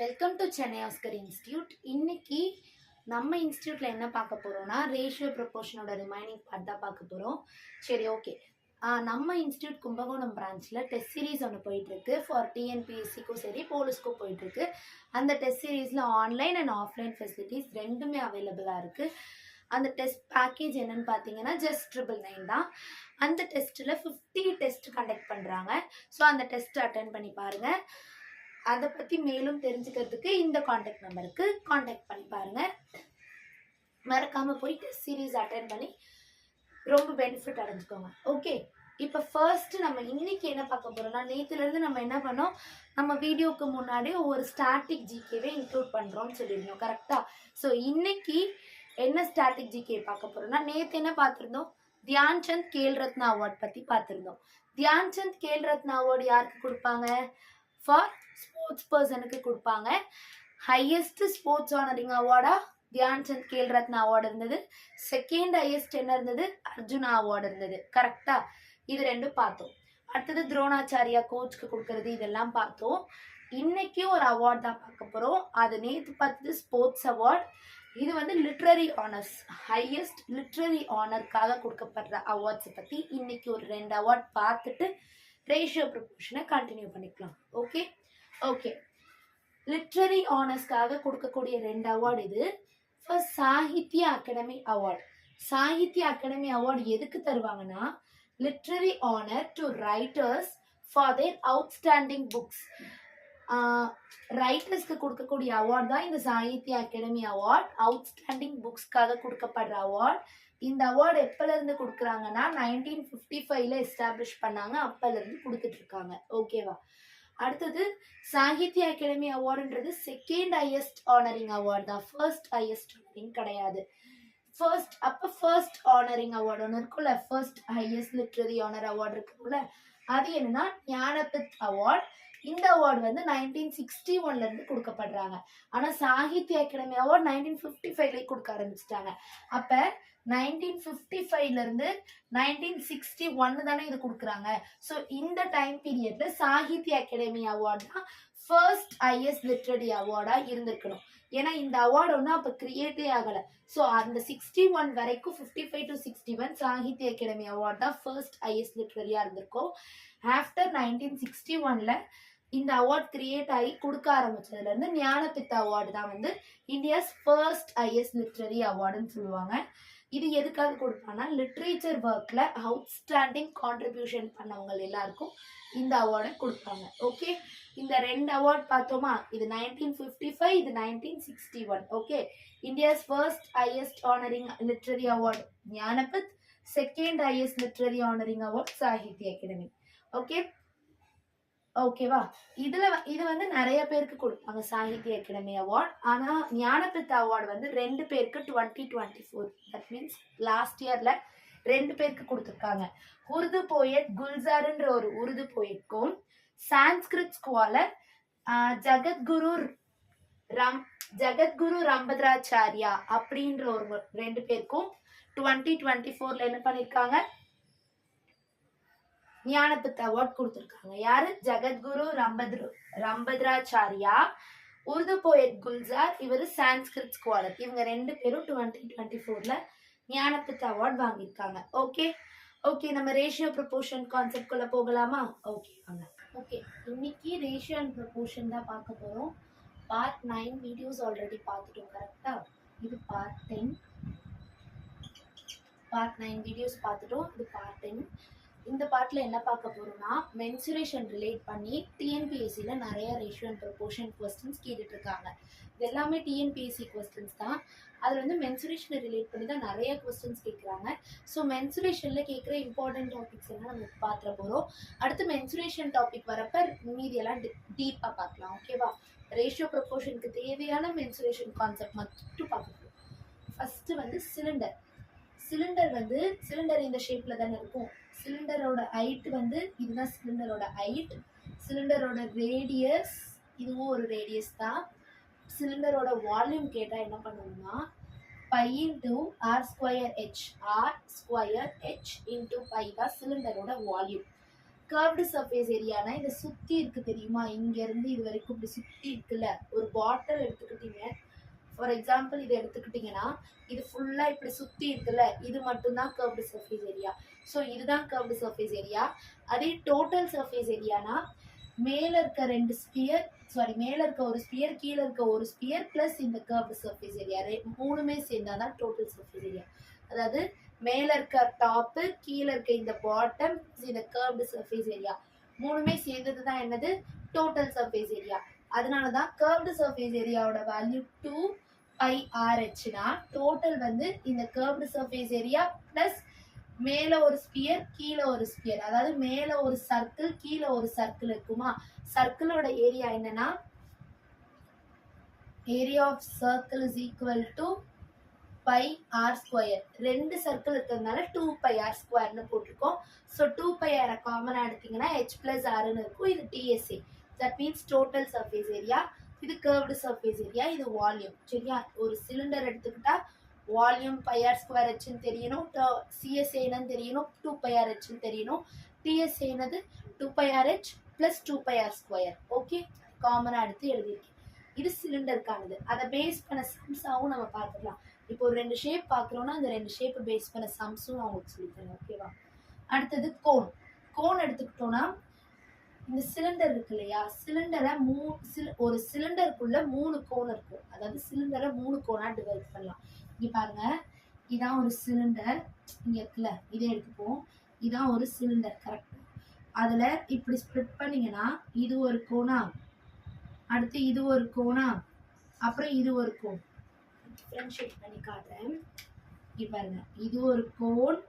Welcome to Chennai Oscar institute. இன்னைக்கு நம்ம இன்ஸ்டியூட்ல என்ன பார்க்க போறோம்னா ரேஷியோ ப்ரொபோர்ஷனோட ரிமைனிங் பார்ட் தான் பார்க்க போறோம். சரி, ஓகே. நம்ம இன்ஸ்டியூட் கும்பகோணம் பிரான்ச்சில் டெஸ்ட் சீரீஸ் ஒன்று போயிட்டுருக்கு. ஃபார் டிஎன்பிஎஸ்சிக்கும் சரி போலீஸ்க்கும் போயிட்டுருக்கு. அந்த டெஸ்ட் சீரீஸில் ஆன்லைன் அண்ட் ஆஃப்லைன் ஃபெசிலிட்டிஸ் ரெண்டுமே அவைலபிளாக இருக்குது. அந்த டெஸ்ட் பேக்கேஜ் என்னன்னு பார்த்தீங்கன்னா ஜஸ்ட் 999 தான். அந்த டெஸ்ட்டில் 50 டெஸ்ட் கண்டக்ட் பண்ணுறாங்க. ஸோ அந்த டெஸ்ட் அட்டென்ட் பண்ணி பாருங்கள். அதை பற்றி மேலும் தெரிஞ்சுக்கிறதுக்கு இந்த காண்டாக்ட் நம்பருக்கு காண்டாக்ட் பண்ணி பாருங்கள். மறக்காமல் போய் டெஸ்ட் சீரீஸ் அட்டென்ட் பண்ணி ரொம்ப பெனிஃபிட் அடைஞ்சுக்கோங்க. ஓகே, இப்போ ஃபர்ஸ்ட் நம்ம இன்னைக்கு என்ன பார்க்க போகிறோம்னா, நேற்றுலேருந்து நம்ம என்ன பண்ணோம், நம்ம வீடியோக்கு முன்னாடி ஒவ்வொரு ஸ்டாட்டிக் ஜிகேவே இன்க்ளூட் பண்ணுறோம்னு சொல்லியிருந்தோம், கரெக்டாக? ஸோ இன்னைக்கு என்ன ஸ்டாட்டிக் ஜிகே பார்க்க போகிறோம்னா, நேற்று என்ன பார்த்துருந்தோம், தியான் சந்த் கேல் ரத்னா அவார்ட் பற்றி பார்த்துருந்தோம். தியான் சந்த் கேல் ரத்னா அவார்டு யாருக்கு கொடுப்பாங்க? ஃபார் ஸ்போர்ட்ஸ் பர்சனுக்கு கொடுப்பாங்க. ஹையஸ்ட் ஸ்போர்ட்ஸ் ஆனரிங் அவார்டா தியான் சந்த் கேல் ரத்னா அவார்டு இருந்தது. செகண்ட் ஹையஸ்ட் என்ன இருந்தது? அர்ஜுனா அவார்டு இருந்தது, கரெக்டா? இது ரெண்டும் பார்த்தோம். அடுத்தது துரோணாச்சாரியா கோச்சுக்கு கொடுக்கறது, இதெல்லாம் பார்த்தோம். இன்னைக்கு ஒரு அவார்ட் தான் பார்க்க போறோம். அது நேற்று பார்த்தது ஸ்போர்ட்ஸ் அவார்ட். இது வந்து லிட்ரரி ஆனர்ஸ், ஹையஸ்ட் லிட்ரரி ஆனருக்காக கொடுக்கப்படுற அவார்ட்ஸை பற்றி இன்னைக்கு ஒரு 2 அவார்ட் பார்த்துட்டு ரேஷியோ ப்ரொபோர்ஷனை கண்டினியூ பண்ணிக்கலாம். ஓகே ஓகே லிட்ரரி ஆனர்ஸ்க்காக கொடுக்கக்கூடிய 2 அவார்டு இது. First Sahitya Akademi award. Sahitya Akademi award எதுக்கு தருவாங்கன்னா, literary honour to writers for their outstanding books. ரைட்டர்ஸ்க்கு கொடுக்கக்கூடிய அவார்டு தான் இந்த சாகித்ய அகாடமி அவார்ட். அவுட்ஸ்டாண்டிங் புக்ஸ்க்காக கொடுக்கப்படுற அவார்ட். இந்த அவார்டு எப்போலேருந்து கொடுக்குறாங்கன்னா 1955ல் எஸ்டாப்ளிஷ் பண்ணாங்க. அப்போலேருந்து கொடுத்துட்டு இருக்காங்க. ஓகேவா? அடுத்தது சாகித்ய அகாடமி அவார்டுன்றது செகண்ட் ஹையஸ்ட் ஆனரிங் அவார்டு தான், ஃபர்ஸ்ட் ஹையஸ்ட் ஆனரிங் கிடையாது. ஃபர்ஸ்ட் ஆனரிங் அவார்டு ஒன்று இருக்குல்ல, first highest literary honour award இருக்குல்ல, அது என்னன்னா ஞானபித் அவார்டு. இந்த அவார்டு வந்து 1961ல இருந்து கொடுக்கப்படுறாங்க. ஆனா சாகித்ய அகாடமி அவார்டு 1955ல கொடுக்க ஆரம்பிச்சிட்டாங்க. அப்ப 1955ல இருந்து 1961 தானே இது கொடுக்குறாங்க. ஸோ இந்த டைம் பீரியட்ல சாகித்ய அகாடமி அவார்டு தான் ஃபர்ஸ்ட் ஹையஸ்ட் லிட்ரரி அவார்டா இருந்திருக்கணும். ஏன்னா இந்த அவார்டு ஒன்றும் அப்போ கிரியேட்டே ஆகலை. ஸோ அந்த 61 வரைக்கும் 55 to 61 சாகித்ய அகாடமி அவார்டு தான் ஃபர்ஸ்ட் ஹையஸ்ட் லிட்ரரியா இருந்திருக்கும். ஆஃப்டர் 1961ல இந்த அவார்ட் கிரியேட் ஆகி கொடுக்க ஆரம்பிச்சதுல இருந்து ஞானபித் அவார்டு தான் வந்து இந்தியாஸ் ஃபர்ஸ்ட் ஹையஸ்ட் லிட்ரரி அவார்டுன்னு சொல்லுவாங்க. இது எதுக்காக கொடுப்பாங்கன்னா, லிட்ரேச்சர் ஒர்க்ல அவுட்ஸ்டாண்டிங் கான்ட்ரிபியூஷன் பண்ணவங்க எல்லாருக்கும் இந்த அவார்டை கொடுப்பாங்க. ஓகே, இந்த 2 அவார்ட் பார்த்தோமா, இது 1955, இது 1961. Okay, India's first highest honouring literary award Jnanpith, second highest literary honouring award Sahitya Akademi. Okay ஓகேவா? இது வந்து நிறைய பேருக்கு கொடுப்பாங்க சாகித்ய அகாடமி அவார்ட். ஆனா ஞானபித் அவார்டு வந்து 2 பேருக்கு 2024, தட் மீன்ஸ் லாஸ்ட் இயர்ல 2 பேருக்கு கொடுத்துருக்காங்க. உருது போயட் குல்சார்ன்ற ஒரு உருது போயட்க்கும், சான்ஸ்கிரிட் ஸ்காலர் ஜகத்குரு ரம்பத்ராச்சாரியா அப்படின்ற ஒரு 2 பேருக்கும் 2024ல என்ன பண்ணிருக்காங்க, ஞானபித் அவார்ட் கொடுத்துருக்காங்க. யாரு? ஜகத்குரு ரம்பத்ராச்சாரியா, உருது போயட் குல்சார், இவர் சான்ஸ்கிரிட் ஸ்காலர். இவங்க 2 பேரும் 2024ல ஞானபித் அவார்ட் வாங்கியிருக்காங்க. ஓகே ஓகே நம்ம ரேஷியோ ப்ரொபோர்ஷன் கான்செப்ட் குள்ள போகலாமா? ஓகே வாங்க. ஓகே, இன்னைக்கு ரேஷியோ அண்ட் ப்ரொபோர்ஷன் தான் பார்க்க போறோம். பார்ட் 9 வீடியோஸ் ஆல்ரெடி பார்த்துட்டோம், கரெக்டா? இது பார்ட் 10. பார்ட் 9 வீடியோஸ் பார்த்துட்டோம், இது பார்ட் 10. இந்த பார்ட்டில் என்ன பார்க்க போகிறோம்னா, மென்சுரேஷன் ரிலேட் பண்ணி டிஎன்பிஎஸ்சியில் நிறைய ரேஷியோ அண்ட் ப்ரொபோர்ஷன் கொஸ்டின்ஸ் கேட்டுட்ருக்காங்க. இது எல்லாமே டிஎன்பிஎஸ்சி கொஸ்டின்ஸ் தான். அதில் வந்து மென்சுரேஷனை ரிலேட் பண்ணி தான் நிறைய கொஸ்டின்ஸ் கேட்குறாங்க. ஸோ மென்சுரேஷனில் கேட்குற இம்பார்ட்டன்ட் டாபிக்ஸ் எல்லாம் நம்ம பார்த்துட போகிறோம். அடுத்து மென்சுரேஷன் டாபிக் வரப்போ மீதியெல்லாம் டீப்பாக பார்க்கலாம். ஓகேவா? ரேஷியோ ப்ரொபோர்ஷனுக்கு தேவையான மென்சுரேஷன் கான்செப்ட் மட்டும் பார்க்க போகிறோம். ஃபஸ்ட்டு வந்து சிலிண்டர் இந்த ஷேப்பில் தானே இருக்கும். சிலிண்டரோட ஹைட் வந்து இதுதான் சிலிண்டரோட ஹைட். சிலிண்டரோட ரேடியஸ் இதுவும் ஒரு ரேடியஸ் தான். சிலிண்டரோட வால்யூம் கேட்டால் என்ன பண்ணுவோம்னா, pi into R square H. R square H into pi தான் சிலிண்டரோட வால்யூம். கர்வ்டு சர்ஃபேஸ் ஏரியானா இந்த சுத்தி இருக்கு தெரியுமா, இங்க இருந்து இது வரைக்கும் இப்படி சுத்தி இருக்குல்ல. ஒரு பாட்டில் எடுத்துக்கிட்டீங்க, ஃபார் எக்ஸாம்பிள் இதை எடுத்துக்கிட்டீங்கன்னா இது ஃபுல்லா இப்படி சுத்தி இருக்குல்ல, இது மட்டும்தான் கர்வ்டு சர்ஃபேஸ் ஏரியா. ஸோ இதுதான் கர்வ்டு சர்ஃபேஸ் ஏரியா. அதே டோட்டல் சர்ஃபேஸ் ஏரியானா மேல இருக்க ரெண்டு ஸ்பியர், சாரி மேல இருக்க ஒரு ஸ்பியர், கீழே இருக்க ஒரு ஸ்பியர் பிளஸ் இந்த கர்வ்டு சர்ஃபேஸ் ஏரியா, மூணுமே சேர்ந்தாதான் டோட்டல் சர்ஃபேஸ் ஏரியா. அதாவது மேல இருக்க டாப்பு, கீழே இருக்க இந்த பாட்டம், இந்த கர்வ்டு சர்ஃபேஸ் ஏரியா மூணுமே சேர்ந்தது தான் என்னது, டோட்டல் சர்ஃபேஸ் ஏரியா. அதனாலதான் கர்வ்டு சர்ஃபேஸ் ஏரியாவோட வேல்யூ 2πRHனா டோட்டல் வந்து இந்த கர்வ்டு சர்ஃபேஸ் ஏரியா பிளஸ் மேல ஒரு ஸ்பியர் கீழே ஒரு ஸ்பியர், அதாவது மேல ஒரு சர்க்கிள் கீழே ஒரு சர்க்கிள் இருக்குமா. சர்க்கிளோட ஏரியா என்னன்னா area of circle is equal to πr². ரெண்டு சர்க்கிள் இருக்கிறதுனால 2πr² போட்டிருக்கோம். ஸோ 2πr காமனா எடுத்தீங்கன்னா h+rன்னு இருக்கும். இது TSA, that means total surface area. இது கர்வ்டு சர்ஃபேஸ் ஏரியா, இது வால்யூம். சரியா, ஒரு சிலிண்டர் எடுத்துக்கிட்டா வால்யூம் πr²h தெரியணும், CSA என்னன்னு தெரியணும், 2πRh தெரியணும், TSA என்னது 2πRh + 2πr². ஓகே, காமனா எடுத்து எழுதியிருக்கேன். இது சிலிண்டருக்கானது. அதை பேஸ் பண்ண சம்ஸாவும் நம்ம பார்த்துக்கலாம். இப்போ ஒரு ரெண்டு ஷேப் பார்க்குறோம்னா அந்த ரெண்டு ஷேப்பை பேஸ் பண்ண சம்ஸும் நான் உங்களுக்கு சொல்லித்தரேன். ஓகேவா. அடுத்தது கோன். கோன் எடுத்துக்கிட்டோம்னா இந்த சிலிண்டர் இருக்கு இல்லையா, சிலிண்டரை ஒரு சிலிண்டருக்குள்ள 3 கோன் இருக்கும். அதாவது சிலிண்டரை 3 கோனா டிவைட் பண்ணலாம். இங்க பாருங்க, இதான் ஒரு சிலிண்டர், இங்க இருக்குல்ல, இதை எடுத்துப்போம். இதான் ஒரு சிலிண்டர். கரெக்ட். அதுல இப்படி ஸ்ப்ளிட் பண்ணீங்கன்னா இது ஒரு கோனா, அடுத்து இது ஒரு கோனா, அப்புறம் இது ஒரு கோன். டிஃபரன்ஷியேட் பண்ணி காட்டுறேன். இங்க பாருங்க, இது ஒரு கோன்,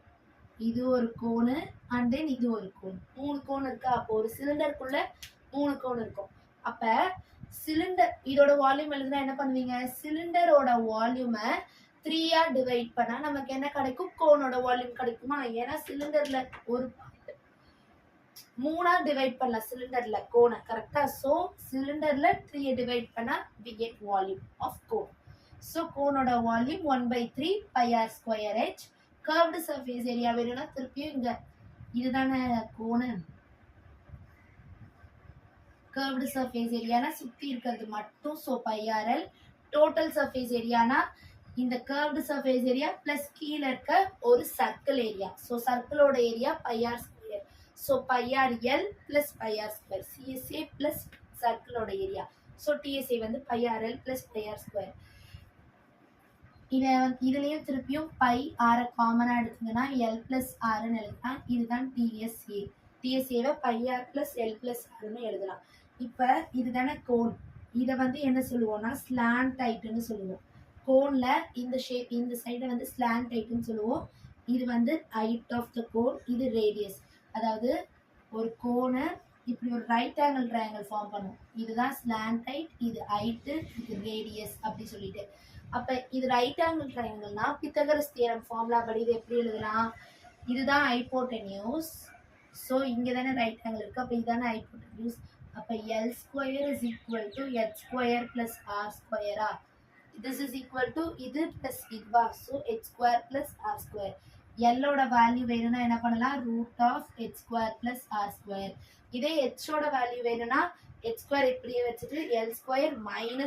இது ஒரு கோனு, அண்ட் தென் இது ஒரு கோன். 3 கோன் இருக்கா. அப்போ ஒரு சிலிண்டருக்குள்ள 3 கோன் இருக்கும். அப்ப சிலிண்டர் இதோட வால்யூம் எழுதுனா என்ன பண்ணுவீங்க, சிலிண்டரோட வால்யூமை 3ஆ டிவைட் பண்ணா நமக்கு என்ன கிடைக்கும், கோனோட வால்யூம் கிடைக்குமா. ஏன்னா சிலிண்டர்ல ஒரு 3ஆ டிவைட் பண்ணலாம் சிலிண்டர்ல கோனை. கரெக்டா. ஸோ சிலிண்டர்ல 3 டிவைட் பண்ணா we get volume of cone. So கோனோட volume 1/3 πr²h. Curved surface area வேணும்னா திருப்பியும் இங்க இதுதானே கோனு, கர்வ்டு சர்ஃபேஸ் ஏரியானா சுத்தி இருக்கிறது மட்டும், ஸோ πRL. டோட்டல் சர்ஃபேஸ் ஏரியானா இந்த கர்வ்டு சர்ஃபேஸ் ஏரியா பிளஸ் கீழே இருக்க ஒரு சர்க்கிள் ஏரியா. ஸோ சர்க்கிளோட area πr². So πRL + πr², CSA plus சர்க்கிளோட ஏரியா. ஸோ TSA வந்து πRL + πr². இதுலயும் திருப்பியும் πr காமனா எடுத்தீங்கன்னா L + Rன்னு எழுதலாம். இதுதான் TSA. TSAவை πr + L + Rன்னு எழுதலாம். இப்ப இதுதானே கோன். இதை வந்து என்ன சொல்லுவோம்னா ஸ்லாண்ட் டைட்னு சொல்லுவோம். கோன்ல இந்த ஷேப், இந்த சைடை வந்து ஸ்லாண்ட் டைட்னு சொல்லுவோம். இது வந்து ஹைட் ஆஃப் த கோன், இது ரேடியஸ். அதாவது ஒரு கோனை இப்படி ஒரு ரைட் ஆங்கிள் ட்ரையாங்கிள் ஃபார்ம் பண்ணும். இதுதான் ஸ்லாண்ட் டைட், இது ஹைட்டு, இது ரேடியஸ் அப்படி சொல்லிட்டு. அப்ப இது ரைட் ஆங்கிள் ட்ரையாங்கிள்னா பித்தகரஸ் தியரம் ஃபார்முலா படி இது எப்படி எழுதலாம், இதுதான் ஹைப்போடென்யூஸ். ஸோ இங்கே தானே ரைட் ஆங்கிள் இருக்கு, அப்போ இதுதானே ஹைப்போடென்யூஸ். அப்போ L² = h² + r². This is equal to இது பிளஸ் இதுவா. So h² + r². எல்லோட வேல்யூ வேணும்னா என்ன பண்ணலாம், √h² + r². இதே ஹோட வேல்யூ வேணும்னா h² இப்படியே வச்சுட்டு L² - r²ன்னு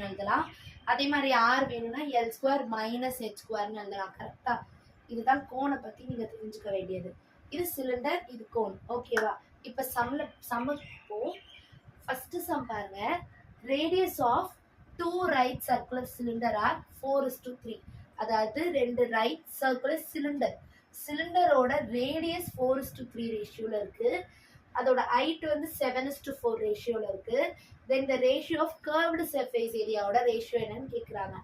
எழுதலாம். அதே மாதிரி ஆர் வேணும்னா L² - h²ன்னு எழுதலாம். கரெக்டா. இதுதான் கோனை பத்தி நீங்க தெரிஞ்சுக்க வேண்டியது. இது சிலிண்டர், இது கோன். ஓகேவா. இப்ப சம்மப்போ ஃபர்ஸ்ட் சம் பாருங்க. Radius of 2 right circular cylinder R 4:3. அதாவது 2 ரைட் சர்க்குலர் சிலிண்டர், சிலிண்டரோட ரேடியஸ் 4:3 ரேஷியோல இருக்கு. அதோட ஹைட் வந்து 7:4 ரேஷியோல இருக்கு. தென் the ratio of curved surface ஏரியாவோட ரேஷியோ என்னன்னு கேட்குறாங்க.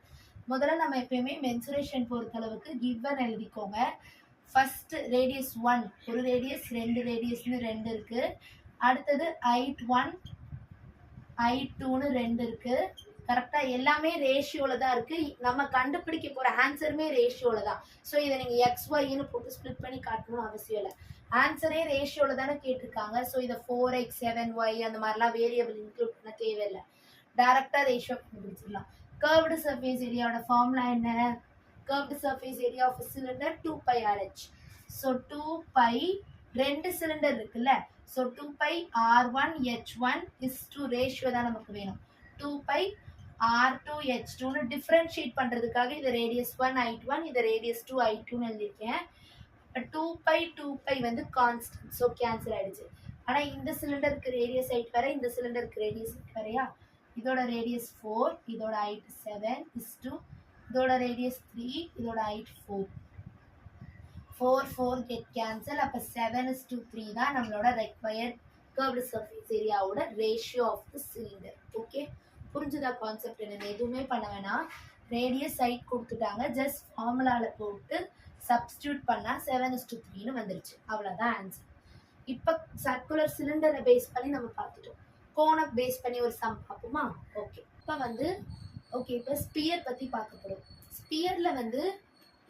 முதல்ல நம்ம எப்பயுமே மென்சுரேஷன் பொறுத்தளவுக்கு கிவன் எழுதிக்கோங்க. ஃபர்ஸ்ட் ரேடியஸ் 1, ஒரு ரேடியஸ், 2 ரேடியஸ்னு 2 இருக்கு. அடுத்தது ஹைட் 1, ஹைட் 2ன்னு 2 இருக்கு. கரெக்டா. எல்லாமே ரேஷியோல தான் இருக்கு. நம்ம கண்டுபிடிக்க போற ஆன்சருமே ரேஷியோல தான். ஸோ இதை நீங்க XYன்னு போட்டு ஸ்பிளிட் பண்ணி காட்டணும்னு அவசியம் இல்லை. ஆன்சரே ரேஷியோல தானே கேட்டிருக்காங்க. ஸோ இதை 4x 7y அந்த மாதிரிலாம் வேரியபிள் இன்க்ளூட் பண்ண தேவையில்லை. டைரக்டா ரேஷியோ கண்டுபிடிச்சிடலாம். கர்வ்டு சர்ஃபேஸ் ஏரியாவோட ஃபார்முலா என்ன, curved surface area of cylinder 2πRh. So 2π ரெண்டு சிலிண்டர் இருக்குல்ல, so 2 pi R1 H1 is to ratio தான் நமக்கு வேணும். 2 பை R2 H2ன்னு டிஃப்ரென்ஷியேட் பண்ணுறதுக்காக இது ரேடியஸ் 1 I1 இது ரேடியஸ் 2 I2ன்னு எழுதியிருக்கேன். 2 பை வந்து கான்ஸ்டன்ட், ஸோ கேன்சல் ஆயிடுச்சு. ஆனால் இந்த சிலிண்டருக்கு ரேடியஸ் ஹைட் வேற, இந்த சிலிண்டருக்கு ரேடியஸ் ஹைட் வேறையா. இதோட ரேடியஸ் 4, இதோட ஹைட் 7 இஸ் டு இதோட ரேடியஸ் 3, இதோட ஹைட் 4. 4 get cancel. அப்போ 7:3 தான் நம்மளோட ரெக்வயர்ட் கர்வ்டு சர்ஃபேஸ் ஏரியாவோட ratio of the cylinder. Okay, புரிஞ்சுதா கான்செப்ட்? என்ன எதுவுமே பண்ண வேணாம், ரேடியஸ் ஹைட் கொடுத்துட்டாங்க, ஜஸ்ட் ஃபார்முலாவில் போட்டு சப்ஸ்டியூட் பண்ணால் 7:3ன்னு வந்துருச்சு. அவ்வளோதான் ஆன்சர். இப்போ சர்க்குலர் சிலிண்டரை பேஸ் பண்ணி நம்ம பார்த்துட்டோம். கோனை பேஸ் பண்ணி ஒரு சம் பார்ப்போமா? ஓகே, இப்போ ஸ்பியர் பற்றி பார்க்க போகிறோம். ஸ்பியரில் வந்து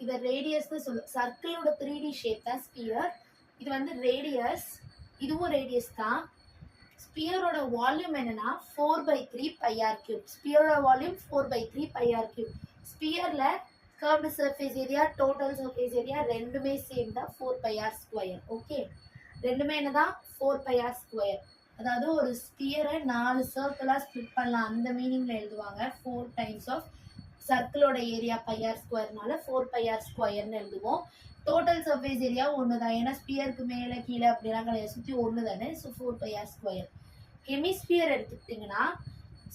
இதை ரேடியஸ்ன்னு சொல்லுவோம். சர்க்கிளோட 3D ஷேப் தான் ஸ்பியர். இது வந்து ரேடியஸ், இதுவும் ரேடியஸ் தான். ஸ்பியரோட வால்யூம் என்னன்னா 4/3 πr3. ஸ்பியரோட வால்யூம் 4/3 πr3. ஸ்பியரில் curved surface area, total surface area ரெண்டுமே சேம் தான், 4πr². ஓகே, ரெண்டுமே என்னதான் 4πr². அதாவது ஒரு ஸ்பியரை 4 சர்க்கிளாக ஸ்ப்ளிட் பண்ணலாம், அந்த மீனிங்கில் எழுதுவாங்க. 4 டைம்ஸ் ஆஃப் சர்க்கிளோட ஏரியா πr²னால 4πr²ன்னு எழுதுவோம். டோட்டல் சர்ஃபேஸ் ஏரியா ஒன்று தான், ஏன்னா ஸ்பியருக்கு மேலே கீழே அப்படிலாம் கிடையாது, சுற்றி ஒன்று தானே. So 4πr². ஹெமிஸ்பியர் எடுத்துக்கிட்டிங்கன்னா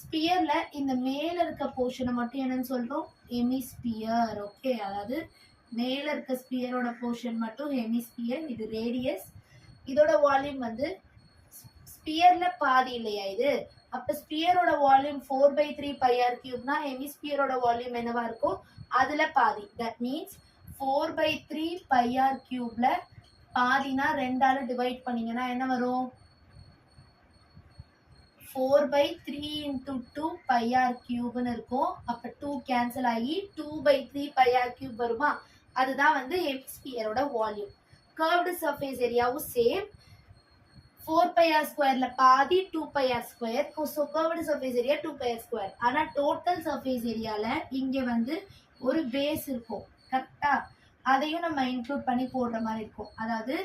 ஸ்பியரில் இந்த மேலே இருக்க போர்ஷனை மட்டும் என்னன்னு சொல்கிறோம்? ஹெமிஸ்பியர். ஓகே, அதாவது மேலே இருக்க ஸ்பியரோட போர்ஷன் மட்டும் ஹெமிஸ்பியர். இது ரேடியஸ். இதோட வால்யூம் வந்து ஸ்பியரில் பாதி இல்லையா இது. அப்போ ஸ்பியரோட வால்யூம் 4/3 πr3னா ஹெமிஸ்பியரோட வால்யூம் என்னவா இருக்கும்? அதில் பாதி. தட் மீன்ஸ் 4/3 πr3ல பாதினா 2ஆல டிவைட் பண்ணிங்கன்னா என்ன வரும்? 4/3 × 2 πr3ன்னு இருக்கும். அப்போ 2 கேன்சல் ஆகி 2/3 πr3 வருமா? அதுதான் வந்து ஹெமிஸ்பியரோட வால்யூம். கர்வ்டு சர்ஃபேஸ் ஏரியாவும் சேம், 4πr²ல பாதி 2πr². So curved surface area 2πr². ஆனால் டோட்டல் சர்ஃபேஸ் ஏரியாவில் இங்கே வந்து ஒரு பேஸ் இருக்கும் கரெக்டா, அதையும் நம்ம இன்க்ளூட் பண்ணி போடுற மாதிரி இருக்கும். அதாவது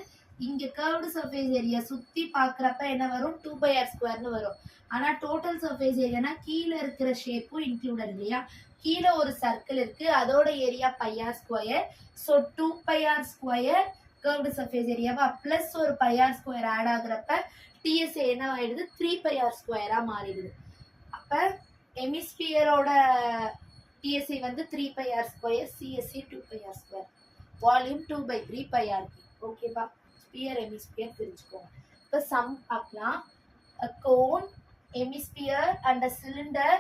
இங்கே கர்வ்டு சர்ஃபேஸ் ஏரியா சுற்றி பார்க்குறப்ப என்ன வரும்? 2πr²ன்னு வரும். ஆனால் டோட்டல் சர்ஃபேஸ் ஏரியானா கீழே இருக்கிற ஷேப்பும் இன்க்ளூடட் இல்லையா. கீழே ஒரு சர்க்கிள் இருக்குது, அதோட area πr². So 2πr² curved surface ஏரியாவா ப்ளஸ் ஒரு πr² ஆட் ஆகுறப்ப டிஎஸ்ஏ என்ன ஆயிடுது? 3πr² மாறிடுது. அப்போ ஹெமிஸ்பியரோட டிஎஸ்சி வந்து 3πr², CSC 2πr², volume 2/3 πr3. ஓகேப்பா, ஸ்பியர் ஹெமிஸ்பியர் தெரிஞ்சுக்கோங்க. இப்போ சம் பார்க்கலாம். A cone, hemisphere and a cylinder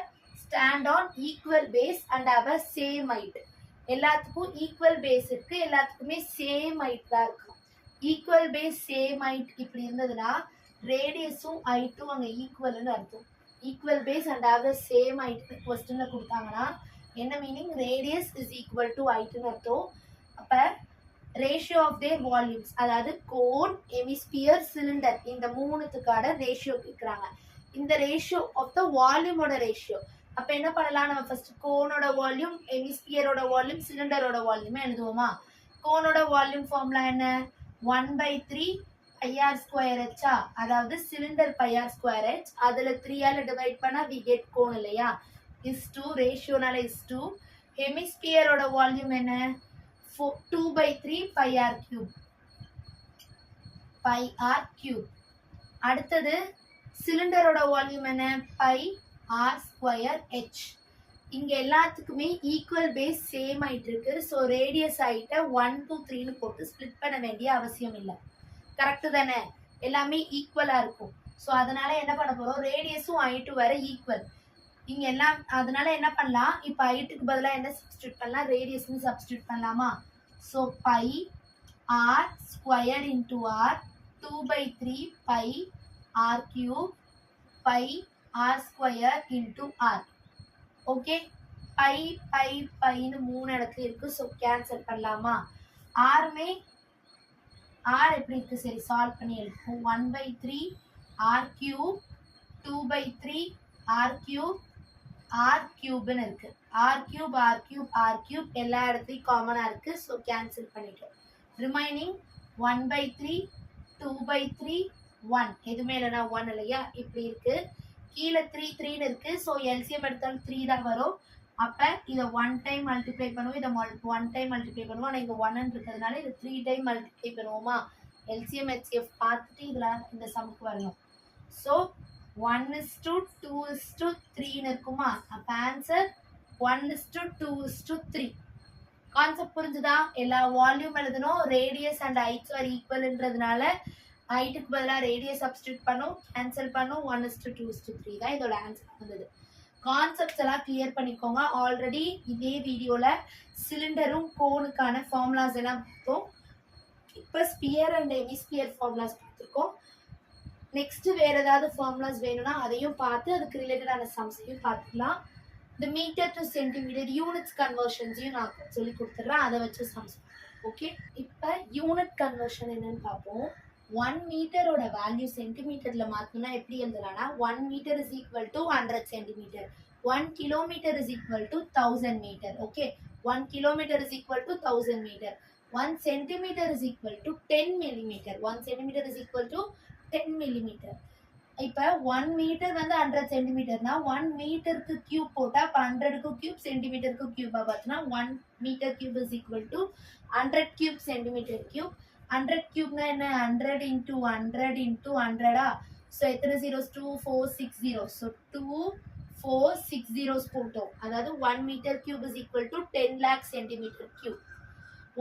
stand on equal base and have a same height. எல்லாத்துக்கும் ஈக்குவல் பேஸ் இருக்கு, எல்லாத்துக்குமே சேம் ஹைட் தான் இருக்கும். ஈக்குவல் பேஸ் சேம் ஹைட் இப்படி இருந்ததுன்னா ரேடியஸும் ஹைட்டும் அங்கே ஈக்குவல்னு அர்த்தம். Equal base and have the same height கொஸ்டினில் கொடுத்தாங்கன்னா என்ன meaning? Radius is equal to ஹைட்னு அர்த்தம். அப்போ ரேஷியோ ஆஃப் தேர் வால்யூம்ஸ், அதாவது கோன், ஹெமிஸ்பியர், சிலிண்டர், இந்த மூணுத்துக்கான ரேஷியோ கேட்குறாங்க. இந்த ரேஷியோ ஆஃப் த வால்யூமோட ரேஷியோ. அப்போ என்ன பண்ணலாம்? நம்ம ஃபர்ஸ்ட் கோனோட வால்யூம், ஹெமிஸ்பியரோட வால்யூம், சிலிண்டரோட வால்யூமே எழுதுவோமா? கோனோட வால்யூம் ஃபார்முலா என்ன? 1/3 πr²h. அதாவது சிலிண்டர் πr²h, அதில் 3ஆல் டிவைட் பண்ணால் வி கெட் கோன் இல்லையா. Is 2, ரேஷியோனால is 2. ஹெமிஸ்பியரோட வால்யூம் என்ன? 2/3 πr3. அடுத்தது சிலிண்டரோட வால்யூம் என்ன? πr²h. இங்கே எல்லாத்துக்குமே ஈக்குவல் பேஸ் சேம் ஆயிட்டு இருக்கு. ஸோ ரேடியஸ் ஆகிட்ட 1 2 3ன்னு போட்டு ஸ்ப்ளிட் பண்ண வேண்டிய அவசியம் இல்லை. கரெக்டு தானே? எல்லாமே ஈக்குவலாக இருக்கும். ஸோ அதனால என்ன பண்ண போகிறோம்? ரேடியஸும் ஹைட்டும் வேற ஈக்குவல் இங்கே எல்லாம். அதனால என்ன பண்ணலாம்? இப்போ ஹைட்டுக்கு பதிலாக என்ன சப்ஸ்டியூட் பண்ணலாம்? ரேடியஸ்ன்னு சப்ஸ்டியூட் பண்ணலாமா? So πr² × r 2/3 πr3 πr² × r. Okay, பைன்னு 3 இடத்துல இருக்கு. ஸோ கேன்சல் பண்ணலாமா? ஆறுமே ஆர் எப்படி இருக்கு? சரி, சால்வ் பண்ணி எழுதுவோம். 1/3 r³ 2/3 r³ r³ இருக்கு. r³ எல்லா இடத்துலையும் காமனாக இருக்கு. ஸோ கேன்சல் பண்ணிட்டோம். ரிமைனிங் 1/3 2/3 1 எதுவுமே இல்லைனா 1 இல்லையா, இப்படி இருக்கு. கீழே 3 3ன்னு இருக்கு. ஸோ எல்சிஎம் எடுத்தாலும் 3 தான் வரும். அப்போ இதை 1 டைம் மல்டிப்ளை பண்ணுவோம், இதை 1 டைம் மல்டிப்ளை பண்ணுவோம். ஆனால் இங்கே 1 இருக்கிறதுனால இதை 3 டைம் மல்டிப்ளை பண்ணுவோமா. எல்சிஎம் ஹெச்சிஎஃப் பார்த்துட்டு இதில் இந்த சமுக்கு வரணும். ஸோ 1:2:3ன்னு இருக்குமா. அப்போ ஆன்சர் 1:2:3. கான்செப்ட் புரிஞ்சுதா. எல்லா வால்யூம் எழுதணும். ரேடியஸ் அண்ட் ஹைட்ஸ் ஆர் ஈக்குவல்ன்றதுனால ஹைட்டுக்கு பதிலாக ரேடியஸ் சப்ஸ்டியூட் பண்ணும், கேன்சல் பண்ணும். 1:2:3 தான் இதோட ஆன்சர் வந்தது. கான்செப்ட்ஸ் எல்லாம் கிளியர் பண்ணிக்கோங்க. ஆல்ரெடி இதே வீடியோவில் சிலிண்டரும் கோனுக்கான ஃபார்முலாஸ் எல்லாம் பார்த்தோம். இப்போ ஸ்பியர் அண்ட் ஹெமிஸ்பியர் ஃபார்முலாஸ் பார்த்துருக்கோம். நெக்ஸ்ட் வேற ஏதாவது ஃபார்முலாஸ் வேணும்னா அதையும் பார்த்து அதுக்கு ரிலேட்டடான சம்ஸையும் பார்த்துக்கலாம். இந்த மீட்டர் டு சென்டிமீட்டர் யூனிட்ஸ் கன்வர்ஷன்ஸையும் நான் சொல்லி கொடுத்துட்றேன். அதை வச்சு சம்ஸ். ஓகே, இப்போ யூனிட் கன்வர்ஷன் என்னன்னு பார்ப்போம். 1 மீட்டரோட வேல்யூ சென்டிமீட்டரில் மாற்றணும்னா எப்படி எழுதலாம்னா 1 metre is equal to 100 centimetre, 1 kilometre is equal to 1000 metre. Okay, 1 kilometre is equal to 1000 metre. 1 centimetre is equal to 10 millimetre. 1 centimetre is equal to 10 millimetre. இப்போ 1 metre வந்து 100 சென்டிமீட்டர்னா 1 மீட்டருக்கு கியூப் போட்டால் இப்போ 100க்கு கியூப் சென்டிமீட்டருக்கு கியூபாக பார்த்தோன்னா 1 metre cube is equal to 100 cube centimetre cube. 100 கியூப்னா என்ன, 100 இன்டூ 100 இன்டூ 100ஆ. ஸோ எத்தனை ஜீரோஸ், 2 4 6 zeros. ஸோ 2 4 6 zeros போட்டோம். அதாவது 1 metre cube is equal to 10 lakh centimetre cube.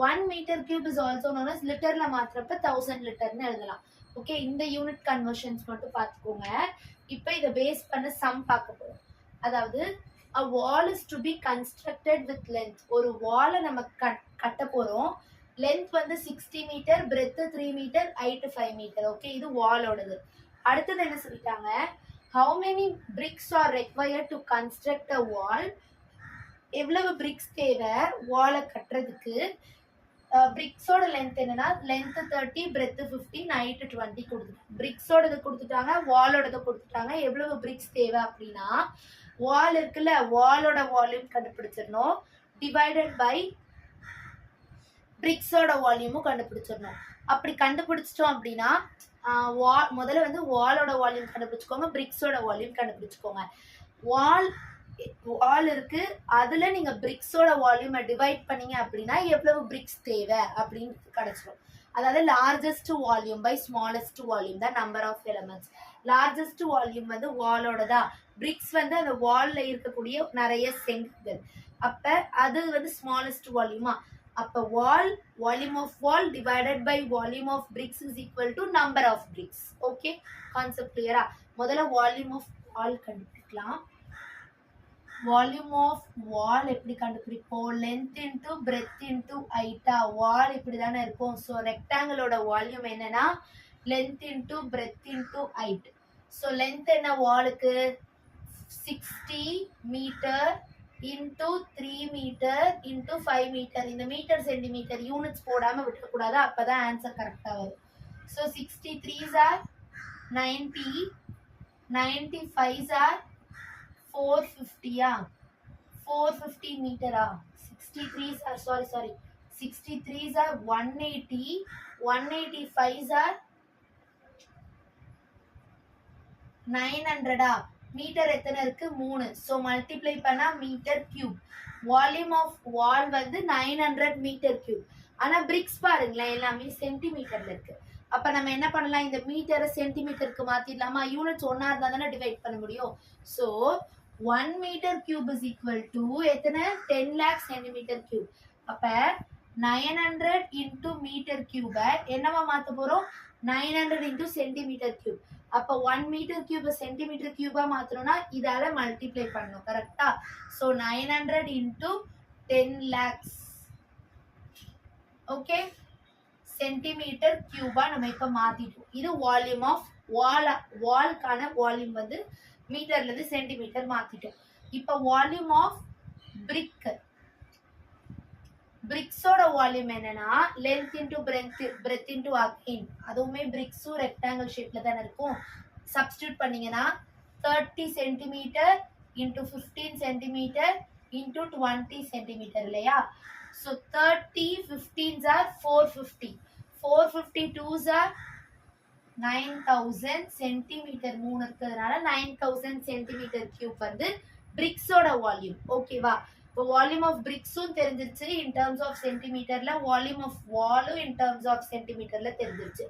1 metre cube is also known as லிட்டரில் மாத்திரப்ப 1000 லிட்டர்னு எழுதலாம். ஓகே, இந்த யூனிட் கன்வர்ஷன்ஸ் மட்டும் பார்த்துக்கோங்க. இப்போ இதை பேஸ் பண்ண சம் பார்க்க போகிறோம். அதாவது a wall is to be constructed with length. ஒரு வாலை நம்ம கட்ட போகிறோம். லென்த் வந்து 60 metre, breadth 3 metre, height 5 metre. Okay, இது வாலோடது. அடுத்தது என்ன சொல்லிட்டாங்க, how many bricks are required to construct a wall. எவ்வளவு பிரிக்ஸ் தேவை வாலை கட்டுறதுக்கு. பிரிக்ஸோட லென்த் என்னன்னா லென்த் 30, பிரெத் 15, ஹைட் 20 கொடுத்துட்டாங்க. பிரிக்ஸோடது கொடுத்துட்டாங்க, வாலோடது கொடுத்துட்டாங்க. எவ்வளவு பிரிக்ஸ் தேவை அப்படின்னா வால் இருக்குல்ல, வாலோட வால்யூம் கண்டுபிடிச்சிடணும், டிவைடட் பை பிரிக்ஸோட வால்யூமும் கண்டுபிடிச்சிடணும். அப்படி கண்டுபிடிச்சிட்டோம் அப்படின்னா முதல்ல வந்து வாலோட வால்யூம் கண்டுபிடிச்சிக்கோங்க, பிரிக்ஸோட வால்யூம் கண்டுபிடிச்சிக்கோங்க. வால் இருக்கு, அதுல நீங்க பிரிக்ஸோட வால்யூமை டிவைட் பண்ணீங்க அப்படின்னா எவ்வளவு பிரிக்ஸ் தேவை அப்படின்னு கிடைச்சிடும். அதாவது largest volume by smallest volume தான் number of elements. Largest volume வந்து வாலோடதா, பிரிக்ஸ் வந்து அந்த வால்ல இருக்கக்கூடிய நிறைய செங்கல். அப்ப அது வந்து ஸ்மாலஸ்ட் வால்யூமா. அப்ப volume of wall divided by volume of bricks is equal to number of bricks. Okay, concept கிளியரா. முதல்ல வால்யூம் ஆஃப் வால் கண்டுபிடிக்கலாம். வால்யூம் ஆஃப் வால் எப்படி கண்டுபிடிப்போம், லென்த் இன்டூ பிரெத் இன்டூ ஹைட்டா. வால் இப்படி தானே இருக்கும். ஸோ ரெக்டாங்கிளோட வால்யூம் என்னன்னா length into breadth into height. So length என்ன வாலுக்கு 60 metre into 3 metre into 5 metre. இந்த மீட்டர் சென்டிமீட்டர் யூனிட்ஸ் போடாமல் விட்டுக்கூடாது, அப்போதான் ஆன்சர் கரெக்டாக வரும். So 63s are 90, 95s are 450. 450 மீட்டரா. 63s are sorry 63s are 180, 185s are 900. Metre எத்தனை இருக்கு, 3. ஸோ மல்டிப்ளை பண்ணா metre cube. Volume of wall வந்து 900 மீட்டர் கியூப். ஆனா பிரிக்ஸ் பாருங்களேன் எல்லாமே சென்டிமீட்டர்ல இருக்கு. அப்ப நம்ம என்ன பண்ணலாம், இந்த மீட்டரை சென்டிமீட்டருக்கு மாத்திடலாமா. யூனிட்ஸ் ஒன்னா இருந்தா தானே டிவைட் பண்ண முடியும். So 1 metre cube is equal to எத்தனை, 10 lakh சென்டிமீட்டர் கியூப். அப்ப 900 இன்டூ மீட்டர் கியூபை என்னவா மாத்த போறோம், 900 இன்டூ சென்டிமீட்டர் கியூப். அப்ப 1 மீட்டர் கியூப் சென்டிமீட்டர் கியூபா மாத்தணும்னா இதால மல்டிப்ளை பண்ணணும், கரெக்டா. So 900 into 10 lakhs. Okay, centimetre Cuba நம்ம இப்ப மாத்திட்டோம். இது வால்யூம் ஆஃப் வால்கான வால்யூம் வந்து மீட்டர்ல இருந்து சென்டிமீட்டர் மாத்திட்டோம். இப்ப வால்யூம் ஆஃப் பிரிக்ஸோட வால்யூம் என்னன்னா length into breadth into again. அதுவுமே பிரிக்ஸும் ரெக்டாங்கிள் ஷேப்ல தானே இருக்கும். சப்ஸ்டியூட் பண்ணீங்கன்னா 30 centimetre into 15 centimetre into 20 centimetre இல்லையா. So 30 15s are 450, 452s are 9000 centimetre 3 இருக்கிறதுனால 9000 சென்டிமீட்டர் கியூப் வந்து பிரிக்ஸோட வால்யூம். ஓகேவா? இப்போ வால்யூம் ஆஃப் பிரிக்ஸும் தெரிஞ்சிருச்சு இன் டர்ம்ஸ் ஆஃப் சென்டிமீட்டர்ல, வால்யூம் ஆஃப் வாலும் இன் டர்ம்ஸ் ஆஃப் சென்டிமீட்டர்ல தெரிஞ்சிருச்சு.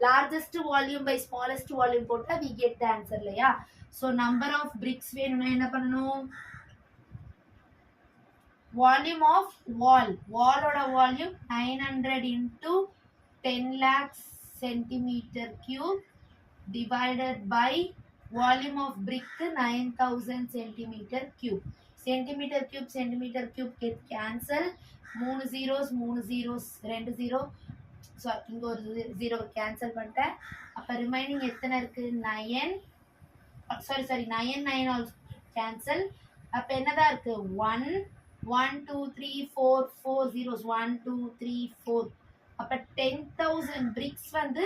Largest volume by smallest volume போட்டா we get the answer இல்லையா? ஸோ நம்பர் ஆஃப் பிரிக்ஸ் வேணும்னா என்ன பண்ணணும்? வால்யூம் ஆஃப் வாலோட volume 900 into 10 lakhs centimeter cube divided by volume of brick 9000 centimeter cube. centimeter cube get cancel. 3 zeros 2 zero. So இங்கே ஒரு 0 cancel பண்ணிட்டேன். அப்போ ரிமைனிங் எத்தனை இருக்கு? 9 9 ஆல்சோ கேன்சல். அப்போ என்னதான் இருக்கு? 1 1 2 3 4 4 zeros 1 2 3 4. அப்போ 10,000 பிரிக்ஸ் வந்து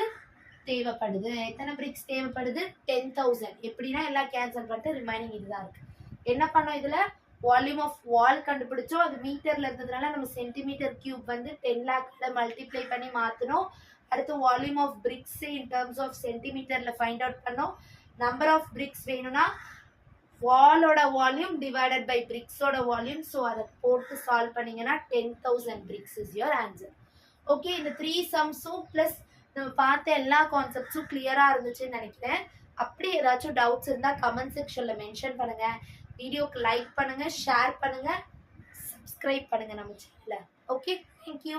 தேவைப்படுது. எத்தனை பிரிக்ஸ் தேவைப்படுது? 10,000. எப்படின்னா எல்லாம் கேன்சல் பண்ணிட்டு ரிமைனிங் இதுதான் இருக்கு. என்ன பண்ணோம்? இதுல வால்யூம் ஆஃப் வால் கண்டுபிடிச்சோம். அது மீட்டர்ல இருந்ததுனால நம்ம சென்டிமீட்டர் கியூப் வந்து 10 லேக்ல மல்டிப்ளை பண்ணி மாத்தணும். அடுத்து volume of bricks in terms of சென்டிமீட்டர்ல ஃபைண்ட் அவுட் பண்ணோம். நம்பர் ஆஃப் பிரிக்ஸ் வேணும்னா வாலோட வால்யூம் டிவைடட் பை பிரிக்ஸோட வால்யூம். ஸோ அதை போட்டு சால்வ் பண்ணீங்கன்னா 10,000 bricks is your answer. Okay, இந்த 3 சம்ஸும் பிளஸ் நம்ம பார்த்த எல்லா கான்செப்ட்ஸும் கிளியரா இருந்துச்சுன்னு நினைக்கிறேன். அப்படி ஏதாச்சும் டவுட்ஸ் இருந்தா கமெண்ட் செக்ஷன்ல மென்ஷன் பண்ணுங்க. வீடியோக்கு லைக் பண்ணுங்க, ஷேர் பண்ணுங்க, சப்ஸ்கிரைப் பண்ணுங்க நம்ம சேனலை. Okay, thank you.